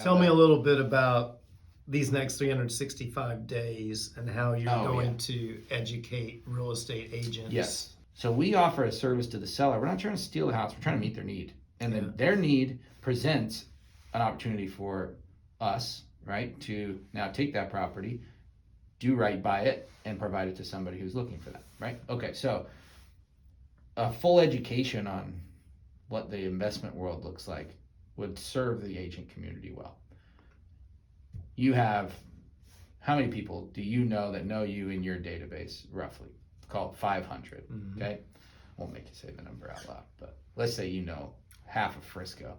Tell me a little bit about these next 365 days and how you're going to educate real estate agents. Yes. So we offer a service to the seller. We're not trying to steal the house. We're trying to meet their need. And then their need presents an opportunity for us, right, to now take that property, do right by it, and provide it to somebody who's looking for that, right? Okay, so a full education on what the investment world looks like would serve the agent community well. You have, how many people do you know that know you in your database, roughly? Call it 500, okay? Won't make you say the number out loud, but let's say you know half of Frisco.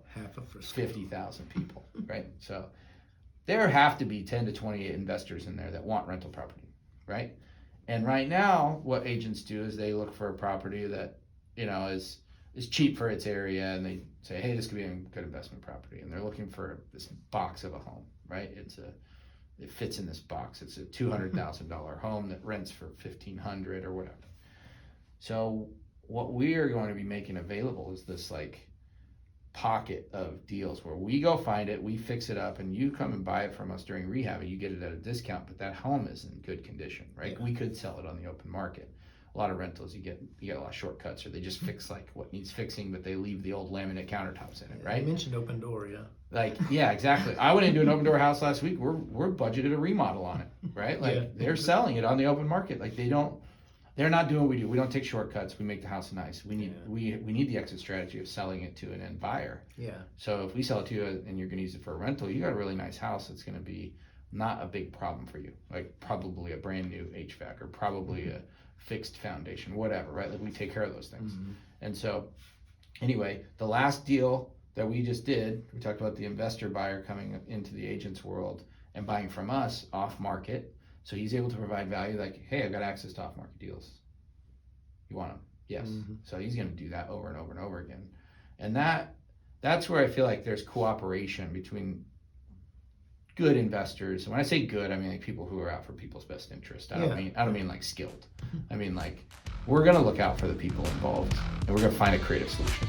50,000 people, right? So there have to be 10 to 20 investors in there that want rental property, right? And right now, what agents do is they look for a property that, you know, is cheap for its area, and they say, hey, this could be a good investment property. And they're looking for this box of a home, right? It fits in this box. It's a $200,000 home that rents for $1,500 or whatever. So what we are going to be making available is this like pocket of deals where we go find it, we fix it up, and you come and buy it from us during rehab, and you get it at a discount, but that home is in good condition, right? We could sell it on the open market. A lot of rentals, you get a lot of shortcuts, or they just fix like what needs fixing, but they leave the old laminate countertops in it, right? You mentioned open door, Like, yeah, exactly. I went into an open door house last week. We're budgeted a remodel on it, right? Like they're selling it on the open market. Like they're not doing what we do. We don't take shortcuts. We make the house nice. We need the exit strategy of selling it to an end buyer. Yeah. So if we sell it to you and you're going to use it for a rental, you got a really nice house that's going to be not a big problem for you. Like probably a brand new HVAC or probably a fixed foundation, whatever, right? Like we take care of those things. And so anyway, the last deal that we just did, we talked about the investor buyer coming into the agent's world and buying from us off market. So he's able to provide value like, hey, I've got access to off market deals. You want them? Yes. So he's going to do that over and over and over again. And that's where I feel like there's cooperation between good investors. And when I say good, I mean like people who are out for people's best interest. I don't mean like skilled. I mean like we're going to look out for the people involved, and we're going to find a creative solution.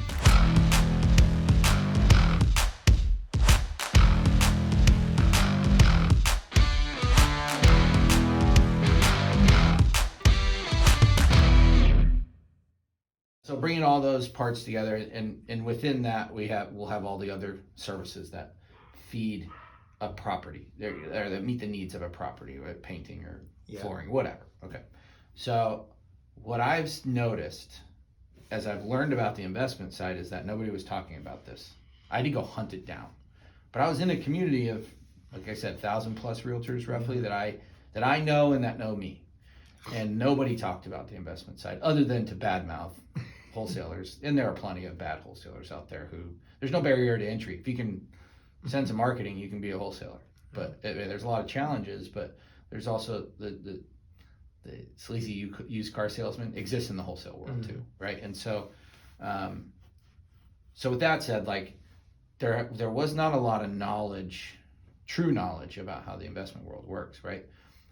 So bringing all those parts together, and within that we'll have all the other services that feed a property, or that meet the needs of a property, right? Painting or flooring, whatever. Okay. So what I've noticed as I've learned about the investment side is that nobody was talking about this. I had to go hunt it down. But I was in a community of, like I said, 1,000 plus realtors roughly that I know and that know me. And nobody talked about the investment side other than to badmouth wholesalers. And there are plenty of bad wholesalers out there who, there's no barrier to entry. If you can send some marketing, you can be a wholesaler. But there's a lot of challenges, but there's also the sleazy used car salesman exists in the wholesale world too, right? And so, so with that said, like there was not a lot of knowledge, true knowledge about how the investment world works, right?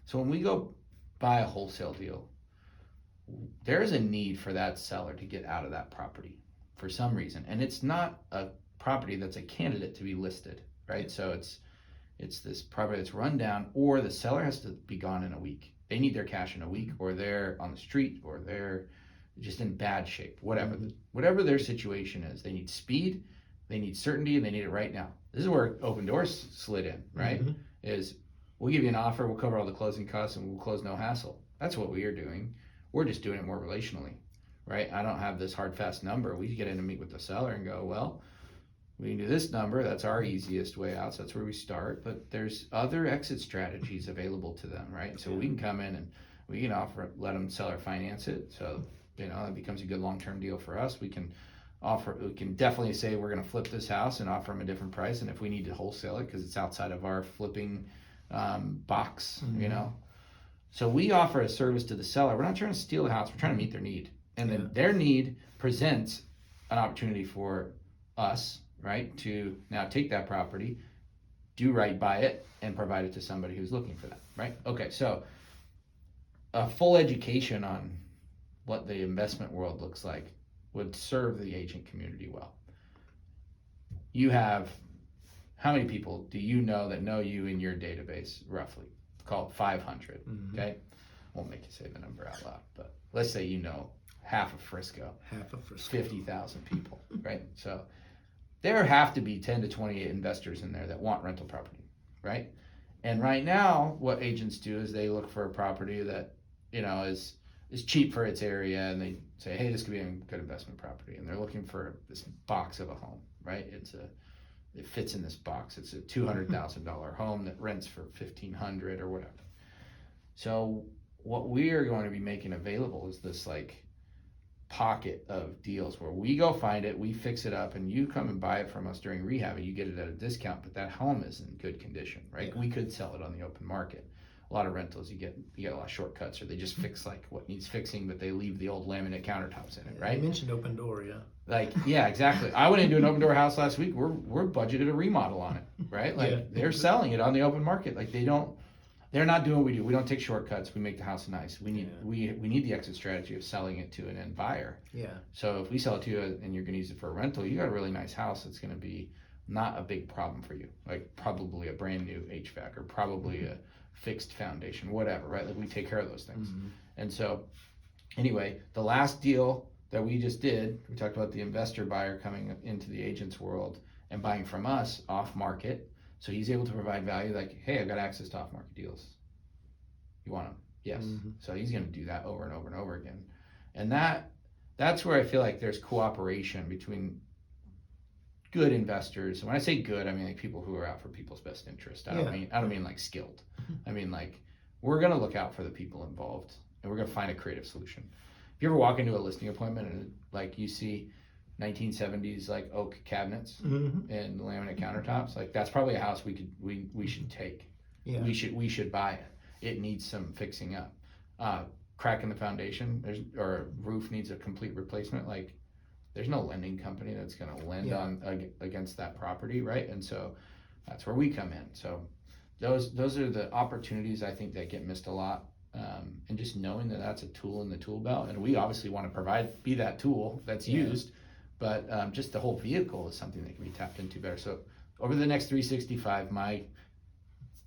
So when we go buy a wholesale deal, there's a need for that seller to get out of that property for some reason, and it's not a property that's a candidate to be listed, right? So it's this property that's run down, or the seller has to be gone in a week. They need their cash in a week, or they're on the street, or they're just in bad shape, whatever their situation is. They need speed, they need certainty, and they need it right now. This is where Open Doors slid in, right? Is we'll give you an offer, we'll cover all the closing costs, and we'll close no hassle. That's what we are doing. We're just doing it more relationally, right? I don't have this hard, fast number. We get in and meet with the seller and go, well, we can do this number. That's our easiest way out. So that's where we start. But there's other exit strategies available to them, right? So we can come in and we can let them seller finance it. So, you know, it becomes a good long-term deal for us. We can definitely say we're going to flip this house and offer them a different price. And if we need to wholesale it because it's outside of our flipping box, you know. So we offer a service to the seller. We're not trying to steal the house. We're trying to meet their need. And then their need presents an opportunity for us, right, to now take that property, do right by it, and provide it to somebody who's looking for that, right? Okay, so a full education on what the investment world looks like would serve the agent community well. You have, how many people do you know that know you in your database, roughly? Call it 500, okay? Won't make you say the number out loud, but let's say you know half of Frisco. 50,000 people, right? So there have to be 10 to 28 investors in there that want rental property, right? And right now, what agents do is they look for a property that, is cheap for its area, and they say, hey, this could be a good investment property. And they're looking for this box of a home, right? It fits in this box. It's a $200,000 home that rents for $1,500 or whatever. So what we are going to be making available is this like pocket of deals where we go find it, we fix it up, and you come and buy it from us during rehab, and you get it at a discount, but that home is in good condition, right? We could sell it on the open market. A lot of rentals, you get a lot of shortcuts, or they just fix like what needs fixing, but they leave the old laminate countertops in it, right? You mentioned open door, yeah. Like, yeah, exactly. I went into an open door house last week. We're budgeted a remodel on it, right? Like they're selling it on the open market. Like they're not doing what we do. We don't take shortcuts. We make the house nice. We need the exit strategy of selling it to an end buyer. Yeah. So if we sell it to you and you're going to use it for a rental, you got a really nice house that's going to be not a big problem for you. Like probably a brand new HVAC or probably a fixed foundation, whatever, right? Like we take care of those things. And so anyway, the last deal that we just did, we talked about the investor buyer coming into the agent's world and buying from us off market. So he's able to provide value like, hey, I've got access to off market deals. You want them? Yes. So he's going to do that over and over and over again. And that's where I feel like there's cooperation between good investors. And when I say good, I mean like people who are out for people's best interest. I don't mean like skilled. I mean like we're going to look out for the people involved, and we're going to find a creative solution. If you ever walk into a listing appointment and like you see 1970s like oak cabinets and laminate countertops, like that's probably a house we should take. Yeah. We should buy it. It needs some fixing up. Crack in the foundation, or roof needs a complete replacement. Like there's no lending company that's going to lend against that property, right? And so that's where we come in. So those are the opportunities I think that get missed a lot. And just knowing that that's a tool in the tool belt, and we obviously want to be that tool that's used, but just the whole vehicle is something that can be tapped into better. So over the next 365, my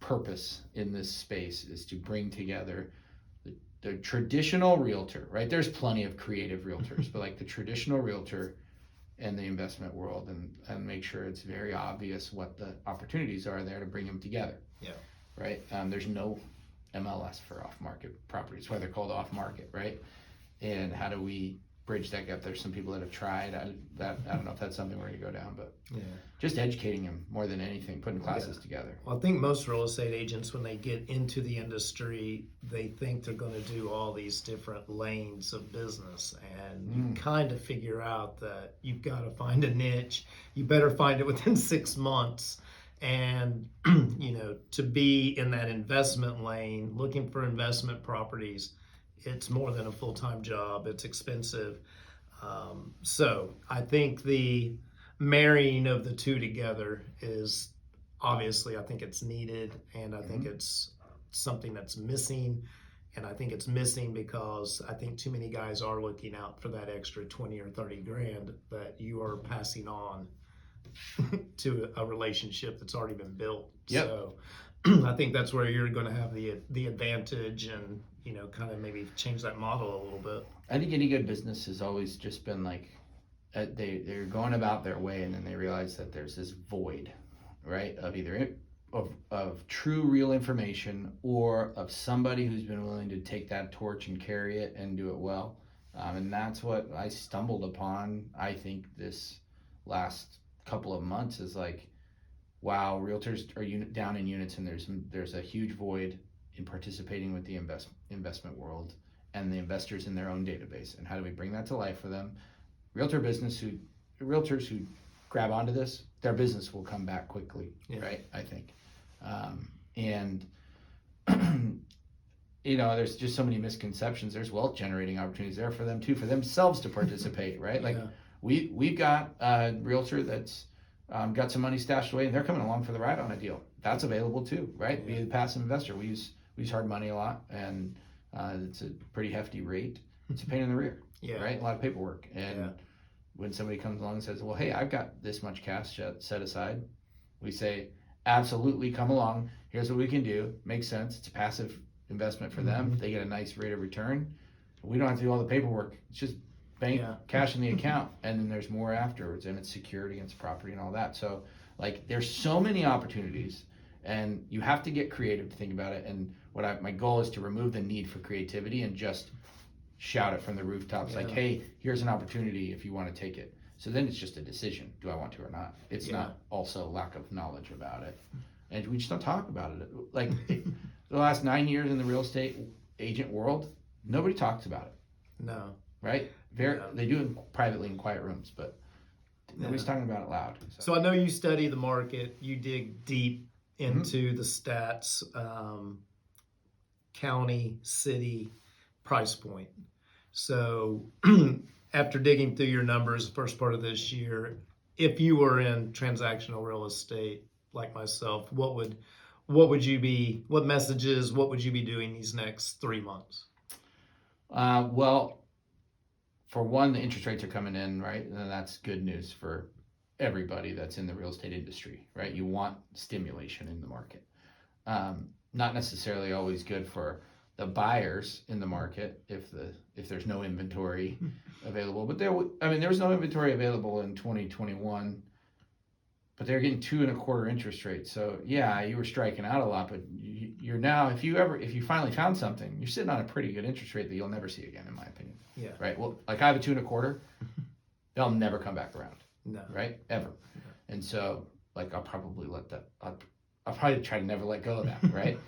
purpose in this space is to bring together the traditional realtor, right? There's plenty of creative realtors, but like the traditional realtor and the investment world, and make sure it's very obvious what the opportunities are there to bring them together. Yeah. Right. There's no MLS for off-market properties. That's why they're called off-market, right? And how do we bridge that gap? There's some people that have tried. I don't know if that's something we're going to go down, but just educating them more than anything, putting classes together. Well, I think most real estate agents, when they get into the industry, they think they're going to do all these different lanes of business, and you kind of figure out that you've got to find a niche. You better find it within 6 months. And, to be in that investment lane, looking for investment properties, it's more than a full-time job. It's expensive. So I think the marrying of the two together is obviously, I think it's needed, and I think it's something that's missing. And I think it's missing because I think too many guys are looking out for that extra 20 or 30 grand that you are passing on to a relationship that's already been built. Yep. So I think that's where you're going to have the advantage, and kind of maybe change that model a little bit. I think any good business has always just been like they're going about their way, and then they realize that there's this void, right, of either of true real information, or of somebody who's been willing to take that torch and carry it and do it well. And that's what I stumbled upon, I think, this last couple of months, is like, wow, realtors are down in units, and there's a huge void in participating with the investment world and the investors in their own database. And how do we bring that to life for them? Realtors who grab onto this, their business will come back quickly, right? I think. And there's just so many misconceptions. There's wealth generating opportunities there for them too, for themselves to participate, right? Like we've got a realtor that's got some money stashed away, and they're coming along for the ride on a deal. That's available too, right? Be a passive investor. We use hard money a lot, and it's a pretty hefty rate. It's a pain in the rear, right? A lot of paperwork. And when somebody comes along and says, well, hey, I've got this much cash set aside, We say, absolutely, come along. Here's what we can do. Makes sense. It's a passive investment for them. They get a nice rate of return. We don't have to do all the paperwork. It's just bank cash in the account, and then there's more afterwards, and it's secured against property and all that. So like there's so many opportunities, and you have to get creative to think about it. And my goal is to remove the need for creativity and just shout it from the rooftops, like, hey, here's an opportunity if you want to take it. So then it's just a decision. Do I want to or not? It's not also lack of knowledge about it. And we just don't talk about it. Like the last 9 years in the real estate agent world, nobody talks about it. No. Right? They do it privately in quiet rooms, but nobody's talking about it loud. So I know you study the market. You dig deep into the stats, county, city, price point. So after digging through your numbers the first part of this year, if you were in transactional real estate like myself, what messages, what would you be doing these next 3 months? Well, for one, the interest rates are coming in, right? And that's good news for everybody that's in the real estate industry, right? You want stimulation in the market. Not necessarily always good for the buyers in the market if there's no inventory available. But there was no inventory available in 2021, but they're getting 2.25% interest rates. So yeah, you were striking out a lot, but you're now, if you finally found something, you're sitting on a pretty good interest rate that you'll never see again, in my opinion. Yeah. Right. Well, like I have a 2.25%, they'll never come back around. No. Right. Ever. No. And so like I'll probably I'll probably try to never let go of that. Right.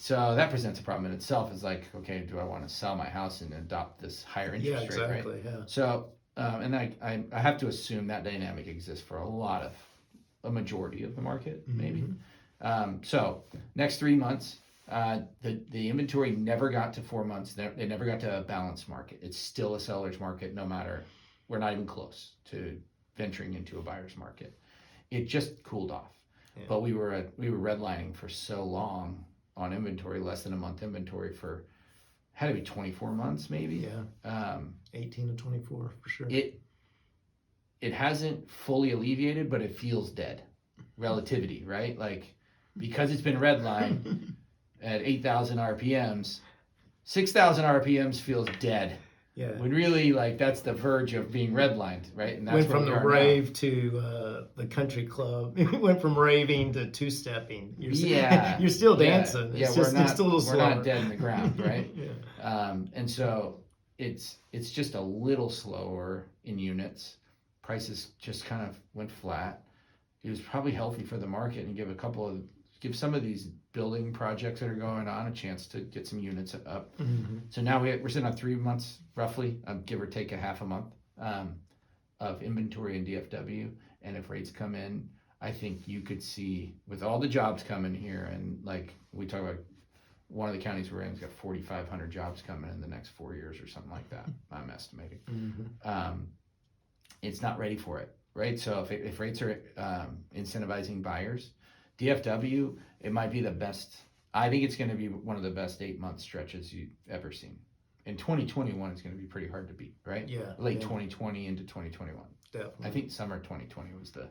So that presents a problem in itself. Is like, okay, do I want to sell my house and adopt this higher interest rate? Exactly, right? Yeah. So, and I have to assume that dynamic exists for a majority of the market, maybe. So next 3 months, the inventory never got to 4 months. They never got to a balanced market. It's still a seller's market, no matter. We're not even close to venturing into a buyer's market. It just cooled off. Yeah. But we were redlining for so long on inventory, less than a month inventory had to be 24 months maybe. Yeah. 18 to 24 for sure. It hasn't fully alleviated, but it feels dead. Relativity, right? Like because it's been redlined at 8,000 RPMs, 6,000 RPMs feels dead. Yeah. When really, like, that's the verge of being redlined, right? And that's went from the rave to the country club. It went from raving to two-stepping. You're still dancing. Yeah, it's still a little we're slower. not dead in the ground, right? Yeah. And so it's just a little slower in units. Prices just kind of went flat. It was probably healthy for the market and give some of these building projects that are going on a chance to get some units up. So now we're sitting on 3 months roughly, give or take a half a month of inventory in DFW. And if rates come in, I think you could see with all the jobs coming here, and like we talk about, one of the counties we're in has got 4,500 jobs coming in the next 4 years or something like that. I'm estimating. It's not ready for it, right? So if rates are incentivizing buyers, DFW, it might be the best. I think it's going to be one of the best 8-month stretches you've ever seen. In 2021, it's going to be pretty hard to beat, right? Yeah. Late 2020 into 2021. Definitely. I think summer 2020 was the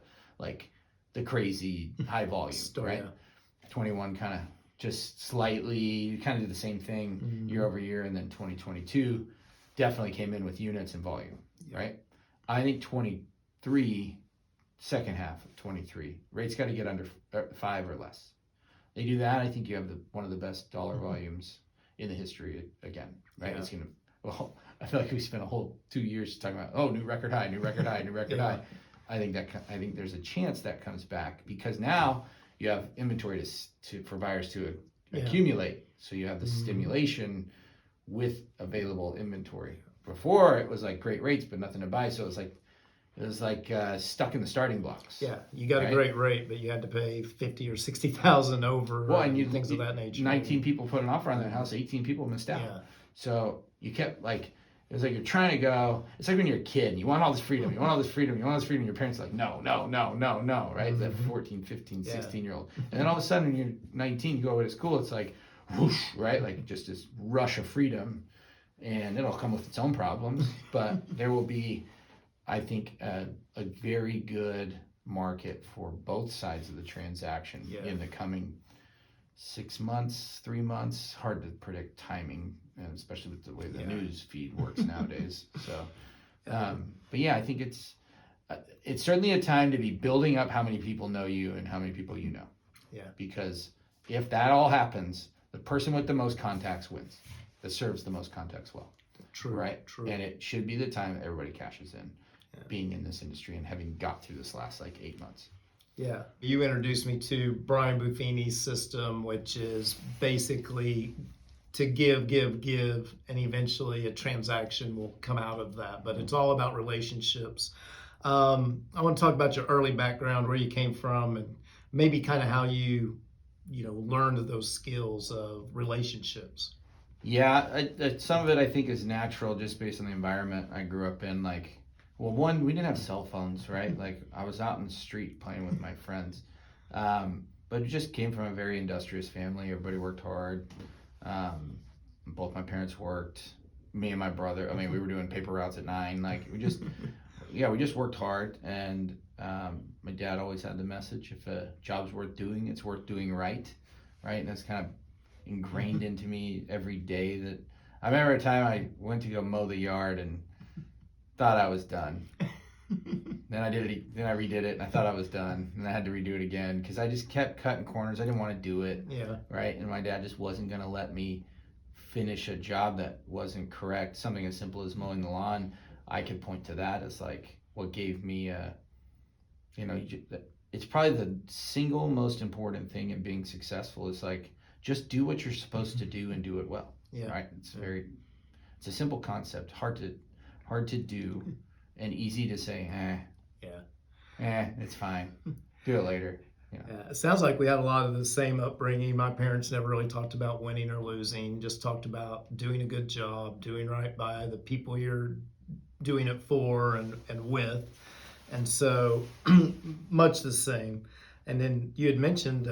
crazy high volume, right? Yeah. 21 kind of just slightly, kind of did the same thing year over year, and then 2022 definitely came in with units and volume, right? I think 23, second half of 23, rates got to get under 5 or less. They do that, I think you have one of the best dollar volumes in the history again, right? Yeah. It's gonna. Well, I feel like we spent a whole 2 years talking about new record high, new record high, new record high. I think there's a chance that comes back because now you have inventory for buyers to accumulate, so you have the stimulation with available inventory. Before it was like great rates but nothing to buy, so it was like stuck in the starting blocks. Yeah, you got a great rate, but you had to pay 50 or 60,000 over. Well, and things of that nature. 19 people put an offer on that house, 18 people missed out. Yeah. So you kept it was like you're trying to go. It's like when you're a kid and you want all this freedom, you want all this freedom, you want all this freedom. Your parents are like, no, right? That 14, 15, 16-year-old. And then all of a sudden when you're 19, you go away to school, it's like, whoosh, right? Like just this rush of freedom. And it'll come with its own problems, but there will be, I think, a very good market for both sides of the transaction in the coming 6 months, 3 months. Hard to predict timing, and especially with the way the news feed works nowadays. So, but yeah, I think it's certainly a time to be building up how many people know you and how many people you know. Yeah. Because if that all happens, the person with the most contacts wins. That serves the most contacts well. True. Right. True. And it should be the time that everybody cashes in, being in this industry and having got through this last 8 months. Yeah. You introduced me to Brian Buffini's system, which is basically to give, and eventually a transaction will come out of that. But it's all about relationships. I want to talk about your early background, where you came from, and maybe kind of how you learned those skills of relationships. Yeah, some of it I think is natural just based on the environment I grew up in. One, we didn't have cell phones, right? I was out in the street playing with my friends. But it just came from a very industrious family. Everybody worked hard. Both my parents worked. Me and my brother, we were doing paper routes at 9. We just worked hard. And my dad always had the message, if a job's worth doing, it's worth doing right? And that's kind of ingrained into me every day. That I remember a time I went to go mow the yard and thought I was done. Then I did it. Then I redid it, and I thought I was done, and I had to redo it again because I just kept cutting corners. I didn't want to do it. Yeah. Right. And my dad just wasn't going to let me finish a job that wasn't correct. Something as simple as mowing the lawn, I could point to that as what gave me it's probably the single most important thing in being successful is just do what you're supposed to do and do it well. Yeah. Right. It's a simple concept, hard to do, and easy to say, it's fine. Do it later. Yeah, it sounds like we had a lot of the same upbringing. My parents never really talked about winning or losing, just talked about doing a good job, doing right by the people you're doing it for and with. And so much the same. And then you had mentioned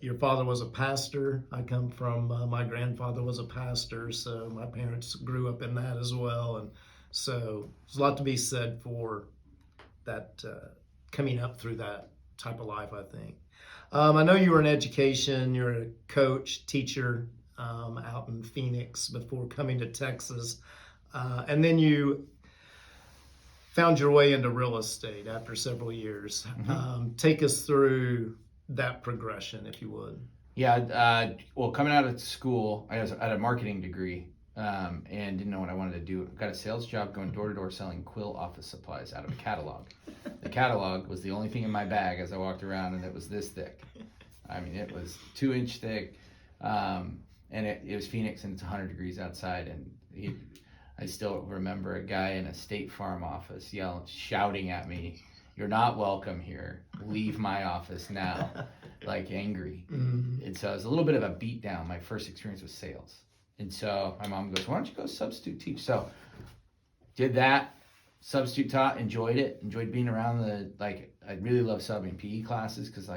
your father was a pastor. I come from, my grandfather was a pastor, so my parents grew up in that as well. And so there's a lot to be said for that, coming up through that type of life, I think. I know you were in education, you're a coach, teacher out in Phoenix before coming to Texas. And then you found your way into real estate after several years. Take us through that progression, if you would. Yeah, coming out of school, I had a marketing degree and didn't know what I wanted to do. Got a sales job going door to door selling Quill office supplies out of a catalog. The catalog was the only thing in my bag as I walked around, and it was this thick. It was 2-inch thick, and it was Phoenix, and it's 100 degrees outside, and I still remember a guy in a State Farm office shouting at me, "You're not welcome here. Leave my office now," angry. Mm-hmm. And so it was a little bit of a beat down. My first experience with sales. And so my mom goes, "Why don't you go substitute teach?" So did that, substitute taught, enjoyed it, enjoyed being around I really love subbing PE classes because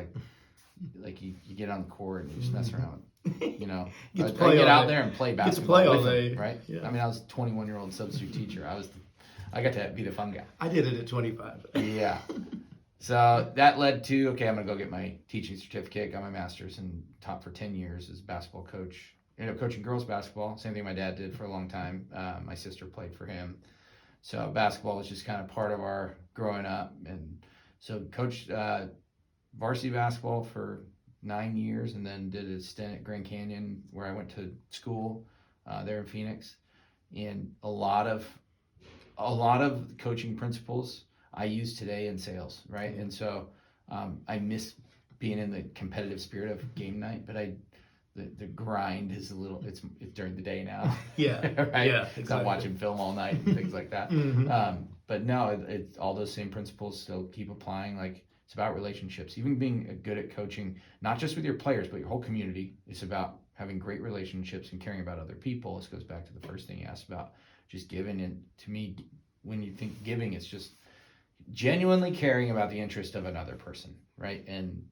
you get on the court and you just mess around. I get out there and play basketball. Get to play all day, right? Yeah. I was a 21-year-old substitute teacher. I got to be the fun guy. I did it at 25. Yeah. So that led to, okay, I'm going to go get my teaching certificate, got my master's, and taught for 10 years as a basketball coach. Ended up coaching girls basketball, same thing my dad did for a long time. My sister played for him. So basketball was just kind of part of our growing up. And so coached varsity basketball for 9 years, and then did a stint at Grand Canyon where I went to school there in Phoenix. And a lot of coaching principles I use today in sales, right? And so I miss being in the competitive spirit of game night, but the grind is it's during the day now. Yeah. Right? Yeah. Exactly. I'm watching film all night and things like that. Mm-hmm. But no, it's all those same principles still keep applying. It's about relationships, even being good at coaching, not just with your players, but your whole community. It's about having great relationships and caring about other people. This goes back to the first thing you asked about, just giving. And to me, when you think giving, it's just genuinely caring about the interest of another person, right? And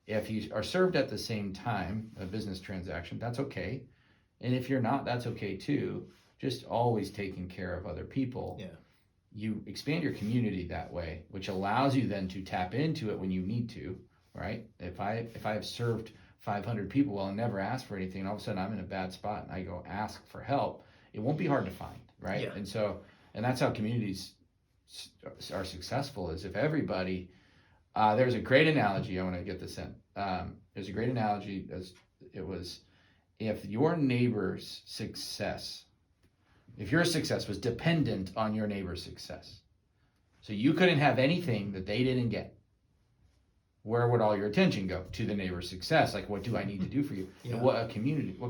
if you are served at the same time, a business transaction, that's okay. And if you're not, that's okay too. Just always taking care of other people. Yeah. you expand your community that way, which allows you then to tap into it when you need to, right? If I have served 500 people, well, and never asked for anything, and all of a sudden I'm in a bad spot and I go ask for help, it won't be hard to find, right? Yeah. And that's how communities are successful, is if everybody, there's a great analogy, I want to get this in. There's a great analogy, as it was, if your neighbor's success, if your success was dependent on your neighbor's success, so you couldn't have anything that they didn't get, where would all your attention go? To the neighbor's success. Like, what do I need to do for you? Yeah. And what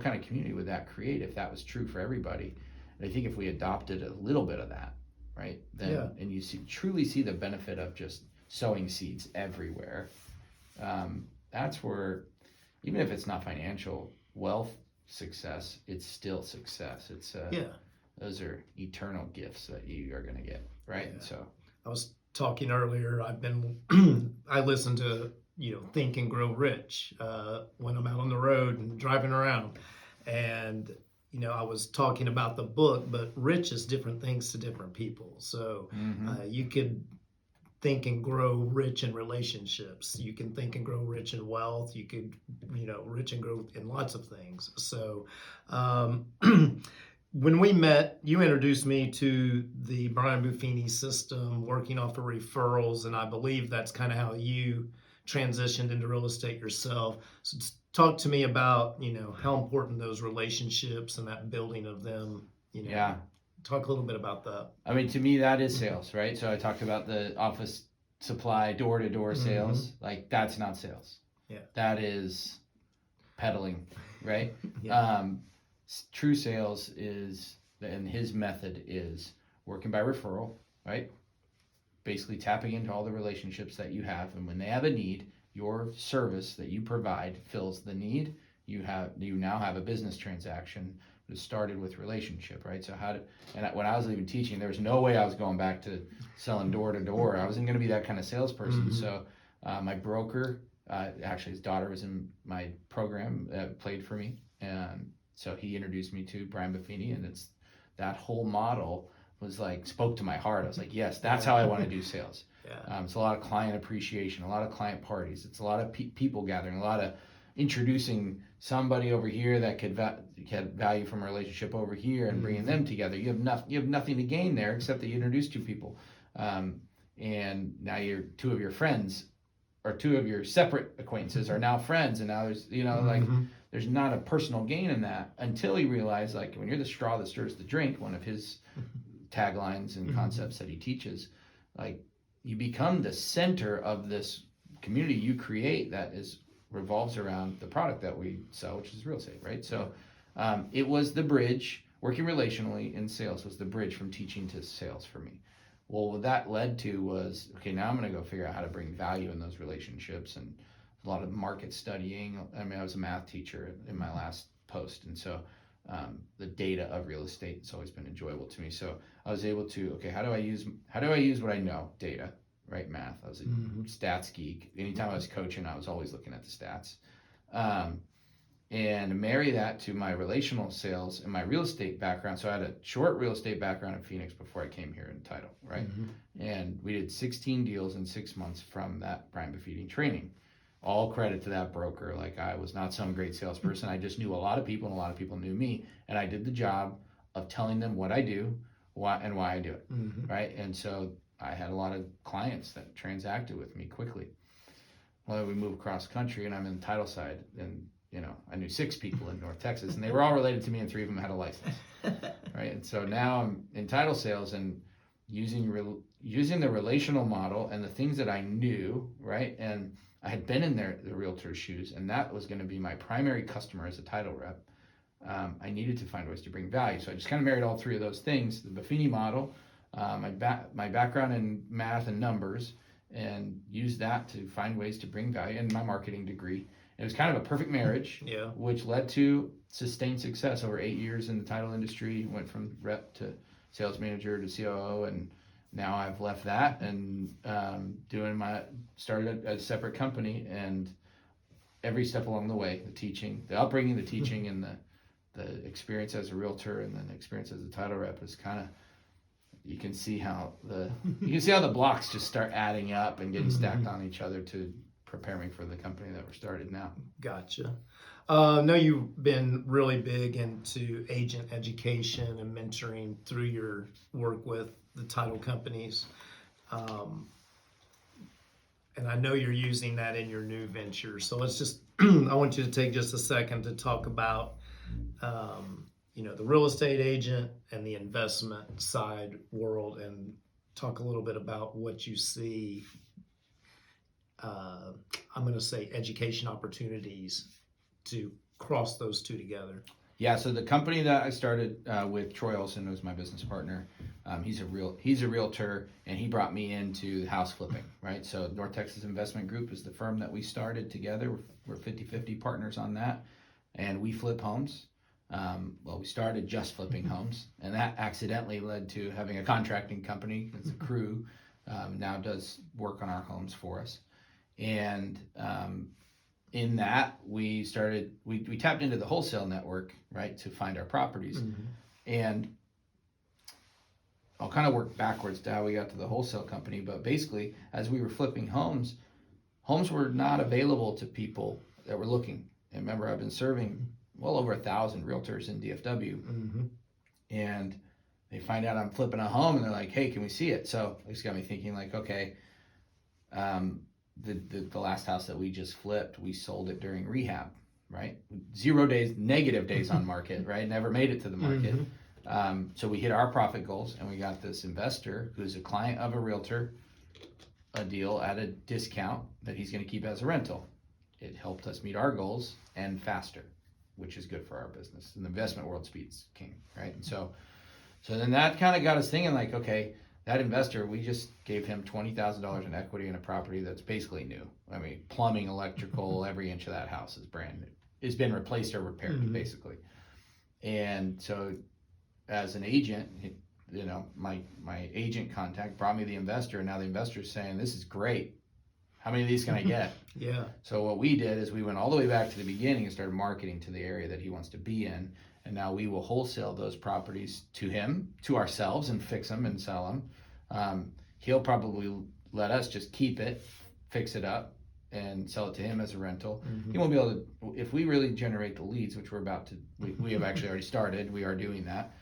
kind of community would that create if that was true for everybody? And I think if we adopted a little bit of that, right, then Yeah. and you truly see the benefit of just sowing seeds everywhere, that's where, even if it's not financial wealth success, it's still success. It's those are eternal gifts that you are going to get, right? Yeah. So I was talking earlier. I listen to Think and Grow Rich when I'm out on the road and driving around, and I was talking about the book, but rich is different things to different people. So you could think and grow rich in relationships. You can think and grow rich in wealth. You could, rich and grow in lots of things. So when we met, you introduced me to the Brian Buffini system, working off of referrals, and I believe that's kind of how you transitioned into real estate yourself. So talk to me about, how important those relationships and that building of them, Yeah. Talk a little bit about that. I mean, to me, that is sales, right? So I talked about the office supply, door-to-door sales. Like, that's not sales. Yeah. That is peddling, right? Yeah. True sales is, and his method is working by referral, right? Basically tapping into all the relationships that you have, and when they have a need, your service that you provide fills the need. You now have a business transaction that started with relationship, right? So when I was even teaching, there was no way I was going back to selling door to door. I wasn't going to be that kind of salesperson. So my broker, actually his daughter was in my program, played for me, and so he introduced me to Brian Buffini, and it's that whole model was like, spoke to my heart. I was like, yes, that's how I want to do sales. Yeah. It's a lot of client appreciation, a lot of client parties. It's a lot of people gathering, a lot of introducing somebody over here that could get value from a relationship over here and bringing them together. You have nothing to gain there except that you introduced two people, and now two of your friends or two of your separate acquaintances are now friends, and now there's there's not a personal gain in that until you realize, like, when you're the straw that stirs the drink, one of his taglines and concepts that he teaches, like, you become the center of this community you create that revolves around the product that we sell, which is real estate, right? So it was the bridge. Working relationally in sales was the bridge from teaching to sales for me. Well, what that led to was, okay, now I'm going to go figure out how to bring value in those relationships, and a lot of market studying. I mean, I was a math teacher in my last post, and so the data of real estate has always been enjoyable to me. So I was able to, okay, how do I use what I know? Data, right? Math. I was a stats geek. Anytime I was coaching, I was always looking at the stats. And marry that to my relational sales and my real estate background. So I had a short real estate background in Phoenix before I came here in title, right? And we did 16 deals in 6 months from that Brian Buffini training. All credit to that broker. Like, I was not some great salesperson. I just knew a lot of people, and a lot of people knew me. And I did the job of telling them what I do, why I do it, right? And so I had a lot of clients that transacted with me quickly. Well, we moved across country, and I'm in the title side, and I knew 6 people in North Texas, and they were all related to me, and 3 of them had a license, right? And so now I'm in title sales and using the relational model and the things that I knew, right? And I had been in the realtor's shoes, and that was going to be my primary customer as a title rep. I needed to find ways to bring value, so I just kind of married all 3 of those things: the Buffini model, my background in math and numbers, and used that to find ways to bring value, and my marketing degree. It was kind of a perfect marriage, which led to sustained success over 8 years in the title industry. Went from rep to sales manager to COO, and now I've left that and started a separate company. And every step along the way, the upbringing, the teaching, and the experience as a realtor, and then the experience as a title rep is kind of, you can see how the blocks just start adding up and getting stacked on each other to prepare me for the company that we're started now. Gotcha. I know you've been really big into agent education and mentoring through your work with the title companies. And I know you're using that in your new venture. So let's just, I want you to take just a second to talk about, the real estate agent and the investment side world, and talk a little bit about what you see. I'm going to say education opportunities to cross those two together. Yeah, so the company that I started with, Troy Olson was my business partner. He's a realtor, and he brought me into house flipping, right? So North Texas Investment Group is the firm that we started together. We're 50-50 partners on that, and we flip homes. We started just flipping homes, and that accidentally led to having a contracting company. It's a crew now does work on our homes for us, and in that we tapped into the wholesale network, right, to find our properties. And I'll kind of work backwards to how we got to the wholesale company, but basically as we were flipping homes were not available to people that were looking. And remember, I've been serving well over 1,000 realtors in DFW, and they find out I'm flipping a home and they're like, hey, can we see it? So it's got me thinking like, okay, the last house that we just flipped, we sold it during rehab, right? 0 days, negative days on market, right? Never made it to the market. So we hit our profit goals, and we got this investor who's a client of a realtor, a deal at a discount that he's going to keep as a rental. It helped us meet our goals and faster, which is good for our business. In the investment world, speed's king, right? And so then that kind of got us thinking like, okay, that investor, we just gave him $20,000 in equity in a property that's basically new. I mean, plumbing, electrical, every inch of that house is brand new. It's been replaced or repaired, basically. And so as an agent, my agent contact brought me the investor, and now the investor's saying, this is great. How many of these can I get? Yeah. So what we did is we went all the way back to the beginning and started marketing to the area that he wants to be in. And now we will wholesale those properties to him, to ourselves, and fix them and sell them. He'll probably let us just keep it, fix it up, and sell it to him as a rental. He won't be able to, if we really generate the leads, which we're about to, we have actually already started, we are doing that.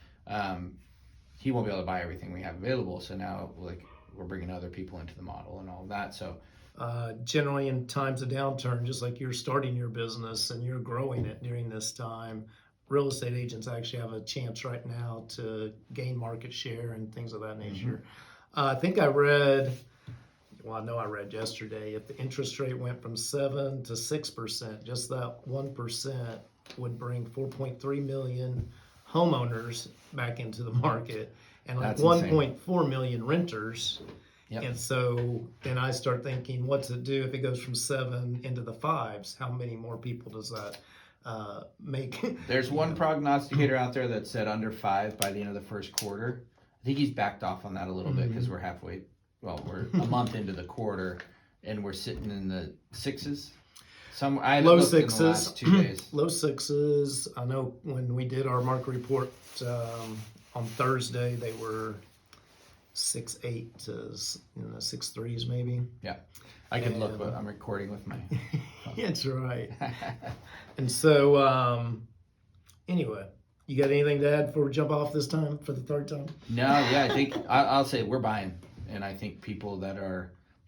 He won't be able to buy everything we have available. So now we're bringing other people into the model and all of that. So generally in times of downturn, just like you're starting your business and you're growing it during this time, real estate agents actually have a chance right now to gain market share and things of that nature. I think I read yesterday, if the interest rate went from 7 to 6%, just that 1% would bring 4.3 million homeowners back into the market, and like 1.4 million renters. Yep. And so then I start thinking, what's it do if it goes from 7 into the 5s? How many more people does that make? There's one prognosticator out there that said under 5 by the end of the first quarter. I think he's backed off on that a little bit because we're we're a month into the quarter, and we're sitting in the 6s. Low 6s. In the last 2 days. Low 6s. I know when we did our market report on Thursday, they were 6.8 to 6.3s maybe. Yeah, I can look, but I'm recording with my phone. That's right. And so anyway, you got anything to add before we jump off this time for the third time? No, yeah, I think I'll say we're buying, and I think people that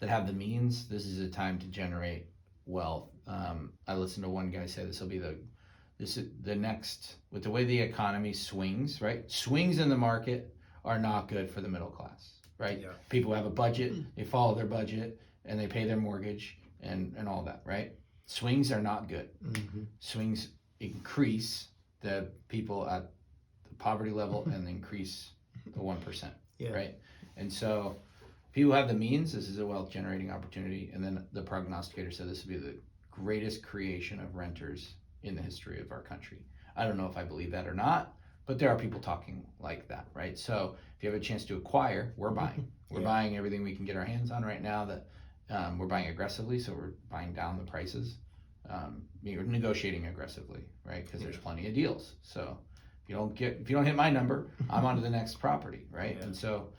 have the means, this is a time to generate wealth. I listened to one guy say this will be the next, with the way the economy swings, right? Swings in the market are not good for the middle class, right? Yeah. People have a budget, they follow their budget, and they pay their mortgage and all that, right? Swings are not good. Swings increase the people at the poverty level and increase the 1%, right? And so people have the means, this is a wealth generating opportunity. And then the prognosticator said this would be the greatest creation of renters in the history of our country. I don't know if I believe that or not, but there are people talking like that, right? So if you have a chance to acquire, we're buying. We're buying everything we can get our hands on right now. That we're buying aggressively, so we're buying down the prices. We're negotiating aggressively, right? Because there's plenty of deals. So if you don't hit my number, I'm on to the next property, right? And so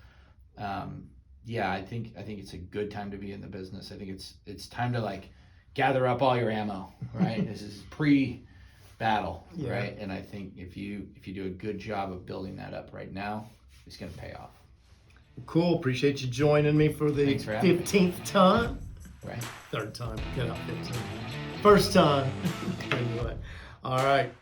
yeah, I think it's a good time to be in the business. I think it's time to like gather up all your ammo, right? This is pre-battle, Yeah. right? And I think if you do a good job of building that up right now, it's going to pay off. Cool. Appreciate you joining me for the Thanks for having me. 15th time. Right. Third time. Cut out 15. First time. Anyway. All right.